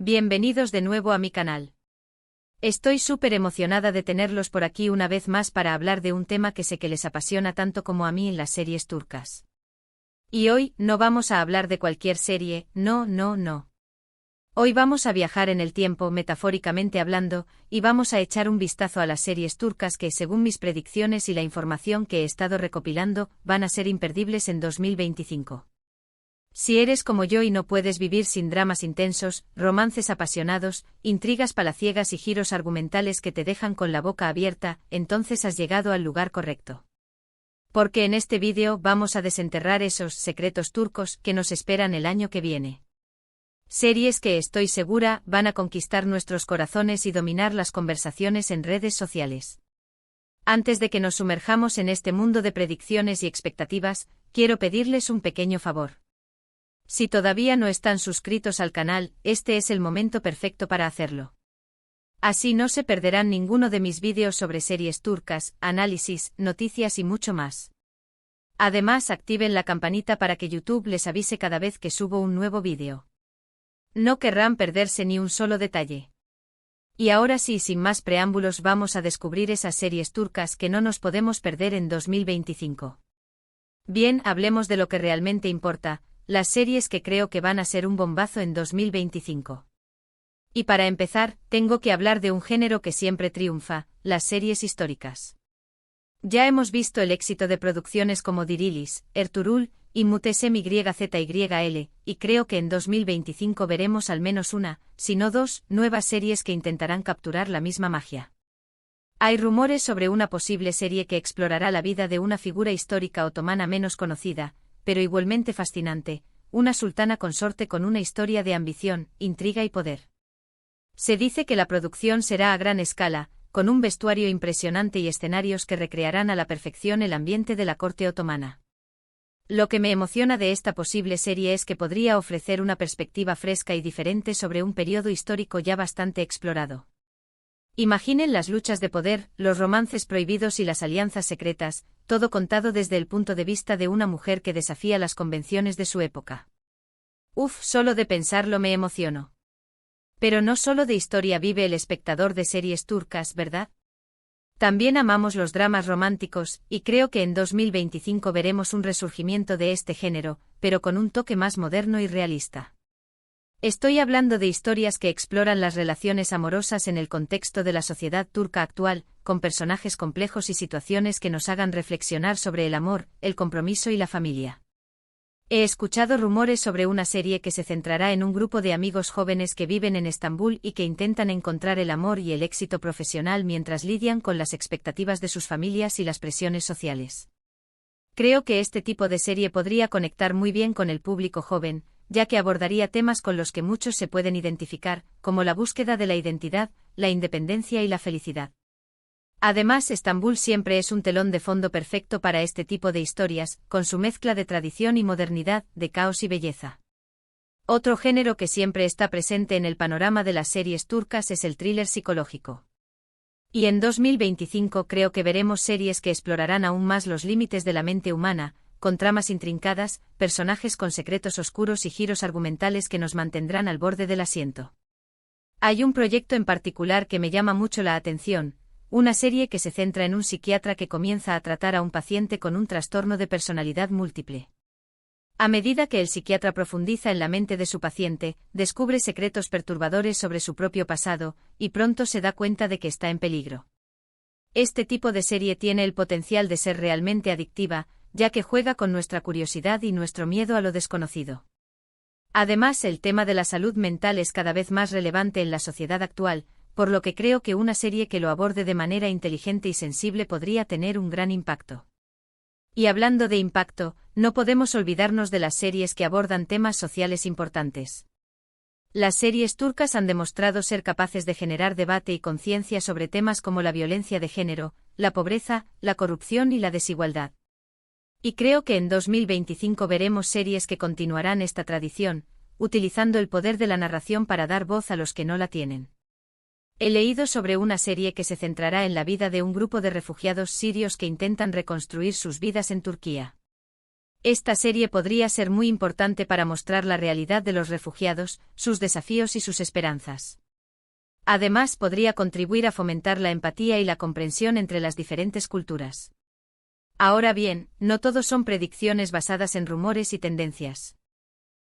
Bienvenidos de nuevo a mi canal. Estoy súper emocionada de tenerlos por aquí una vez más para hablar de un tema que sé que les apasiona tanto como a mí en las series turcas. Y hoy, no vamos a hablar de cualquier serie, no. Hoy vamos a viajar en el tiempo, metafóricamente hablando, y vamos a echar un vistazo a las series turcas que, según mis predicciones y la información que he estado recopilando, van a ser imperdibles en 2025. Si eres como yo y no puedes vivir sin dramas intensos, romances apasionados, intrigas palaciegas y giros argumentales que te dejan con la boca abierta, entonces has llegado al lugar correcto. Porque en este vídeo vamos a desenterrar esos secretos turcos que nos esperan el año que viene. Series que estoy segura van a conquistar nuestros corazones y dominar las conversaciones en redes sociales. Antes de que nos sumerjamos en este mundo de predicciones y expectativas, quiero pedirles un pequeño favor. Si todavía no están suscritos al canal, este es el momento perfecto para hacerlo. Así no se perderán ninguno de mis vídeos sobre series turcas, análisis, noticias y mucho más. Además, activen la campanita para que YouTube les avise cada vez que subo un nuevo vídeo. No querrán perderse ni un solo detalle. Y ahora sí, sin más preámbulos, vamos a descubrir esas series turcas que no nos podemos perder en 2025. Bien, hablemos de lo que realmente importa. Las series que creo que van a ser un bombazo en 2025. Y para empezar, tengo que hablar de un género que siempre triunfa, las series históricas. Ya hemos visto el éxito de producciones como Dirilis, Ertuğrul, y Muhteşem YZYL, y creo que en 2025 veremos al menos una, si no dos, nuevas series que intentarán capturar la misma magia. Hay rumores sobre una posible serie que explorará la vida de una figura histórica otomana menos conocida, pero igualmente fascinante, una sultana consorte con una historia de ambición, intriga y poder. Se dice que la producción será a gran escala, con un vestuario impresionante y escenarios que recrearán a la perfección el ambiente de la corte otomana. Lo que me emociona de esta posible serie es que podría ofrecer una perspectiva fresca y diferente sobre un periodo histórico ya bastante explorado. Imaginen las luchas de poder, los romances prohibidos y las alianzas secretas, todo contado desde el punto de vista de una mujer que desafía las convenciones de su época. Solo de pensarlo me emociono. Pero no solo de historia vive el espectador de series turcas, ¿verdad? También amamos los dramas románticos, y creo que en 2025 veremos un resurgimiento de este género, pero con un toque más moderno y realista. Estoy hablando de historias que exploran las relaciones amorosas en el contexto de la sociedad turca actual, con personajes complejos y situaciones que nos hagan reflexionar sobre el amor, el compromiso y la familia. He escuchado rumores sobre una serie que se centrará en un grupo de amigos jóvenes que viven en Estambul y que intentan encontrar el amor y el éxito profesional mientras lidian con las expectativas de sus familias y las presiones sociales. Creo que este tipo de serie podría conectar muy bien con el público joven, ya que abordaría temas con los que muchos se pueden identificar, como la búsqueda de la identidad, la independencia y la felicidad. Además, Estambul siempre es un telón de fondo perfecto para este tipo de historias, con su mezcla de tradición y modernidad, de caos y belleza. Otro género que siempre está presente en el panorama de las series turcas es el thriller psicológico. Y en 2025 creo que veremos series que explorarán aún más los límites de la mente humana, con tramas intrincadas, personajes con secretos oscuros y giros argumentales que nos mantendrán al borde del asiento. Hay un proyecto en particular que me llama mucho la atención, una serie que se centra en un psiquiatra que comienza a tratar a un paciente con un trastorno de personalidad múltiple. A medida que el psiquiatra profundiza en la mente de su paciente, descubre secretos perturbadores sobre su propio pasado, y pronto se da cuenta de que está en peligro. Este tipo de serie tiene el potencial de ser realmente adictiva, ya que juega con nuestra curiosidad y nuestro miedo a lo desconocido. Además, el tema de la salud mental es cada vez más relevante en la sociedad actual, por lo que creo que una serie que lo aborde de manera inteligente y sensible podría tener un gran impacto. Y hablando de impacto, no podemos olvidarnos de las series que abordan temas sociales importantes. Las series turcas han demostrado ser capaces de generar debate y conciencia sobre temas como la violencia de género, la pobreza, la corrupción y la desigualdad. Y creo que en 2025 veremos series que continuarán esta tradición, utilizando el poder de la narración para dar voz a los que no la tienen. He leído sobre una serie que se centrará en la vida de un grupo de refugiados sirios que intentan reconstruir sus vidas en Turquía. Esta serie podría ser muy importante para mostrar la realidad de los refugiados, sus desafíos y sus esperanzas. Además, podría contribuir a fomentar la empatía y la comprensión entre las diferentes culturas. Ahora bien, no todo son predicciones basadas en rumores y tendencias.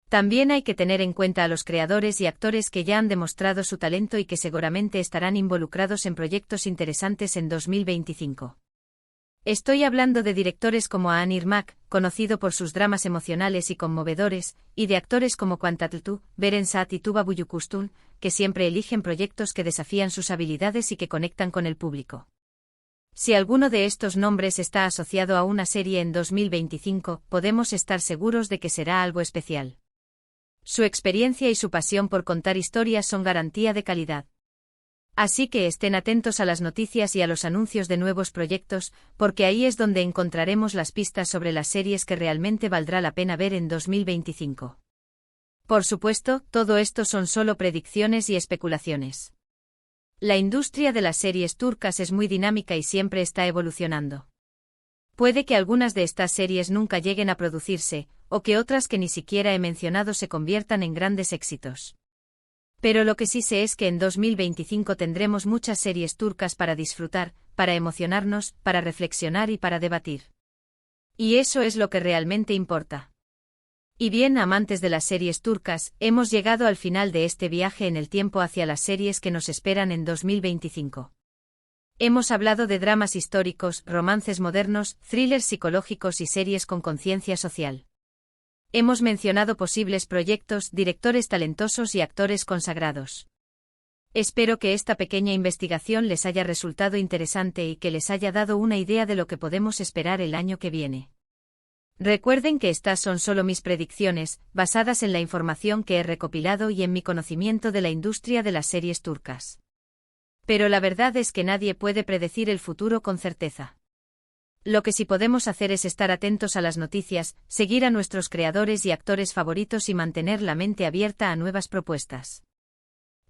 También hay que tener en cuenta a los creadores y actores que ya han demostrado su talento y que seguramente estarán involucrados en proyectos interesantes en 2025. Estoy hablando de directores como Aan Irmak, conocido por sus dramas emocionales y conmovedores, y de actores como Quantatl, Beren Saat y Tuba Büyüküstün, que siempre eligen proyectos que desafían sus habilidades y que conectan con el público. Si alguno de estos nombres está asociado a una serie en 2025, podemos estar seguros de que será algo especial. Su experiencia y su pasión por contar historias son garantía de calidad. Así que estén atentos a las noticias y a los anuncios de nuevos proyectos, porque ahí es donde encontraremos las pistas sobre las series que realmente valdrá la pena ver en 2025. Por supuesto, todo esto son solo predicciones y especulaciones. La industria de las series turcas es muy dinámica y siempre está evolucionando. Puede que algunas de estas series nunca lleguen a producirse, o que otras que ni siquiera he mencionado se conviertan en grandes éxitos. Pero lo que sí sé es que en 2025 tendremos muchas series turcas para disfrutar, para emocionarnos, para reflexionar y para debatir. Y eso es lo que realmente importa. Y bien, amantes de las series turcas, hemos llegado al final de este viaje en el tiempo hacia las series que nos esperan en 2025. Hemos hablado de dramas históricos, romances modernos, thrillers psicológicos y series con conciencia social. Hemos mencionado posibles proyectos, directores talentosos y actores consagrados. Espero que esta pequeña investigación les haya resultado interesante y que les haya dado una idea de lo que podemos esperar el año que viene. Recuerden que estas son solo mis predicciones, basadas en la información que he recopilado y en mi conocimiento de la industria de las series turcas. Pero la verdad es que nadie puede predecir el futuro con certeza. Lo que sí podemos hacer es estar atentos a las noticias, seguir a nuestros creadores y actores favoritos y mantener la mente abierta a nuevas propuestas.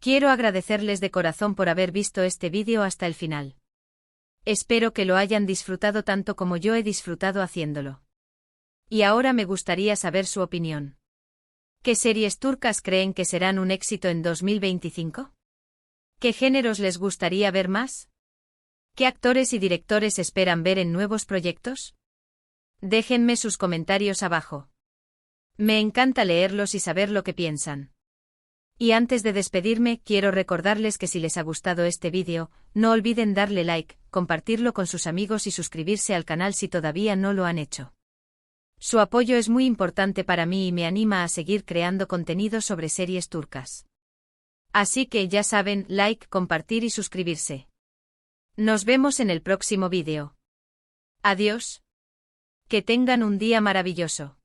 Quiero agradecerles de corazón por haber visto este vídeo hasta el final. Espero que lo hayan disfrutado tanto como yo he disfrutado haciéndolo. Y ahora me gustaría saber su opinión. ¿Qué series turcas creen que serán un éxito en 2025? ¿Qué géneros les gustaría ver más? ¿Qué actores y directores esperan ver en nuevos proyectos? Déjenme sus comentarios abajo. Me encanta leerlos y saber lo que piensan. Y antes de despedirme, quiero recordarles que si les ha gustado este vídeo, no olviden darle like, compartirlo con sus amigos y suscribirse al canal si todavía no lo han hecho. Su apoyo es muy importante para mí y me anima a seguir creando contenido sobre series turcas. Así que ya saben, like, compartir y suscribirse. Nos vemos en el próximo vídeo. Adiós. Que tengan un día maravilloso.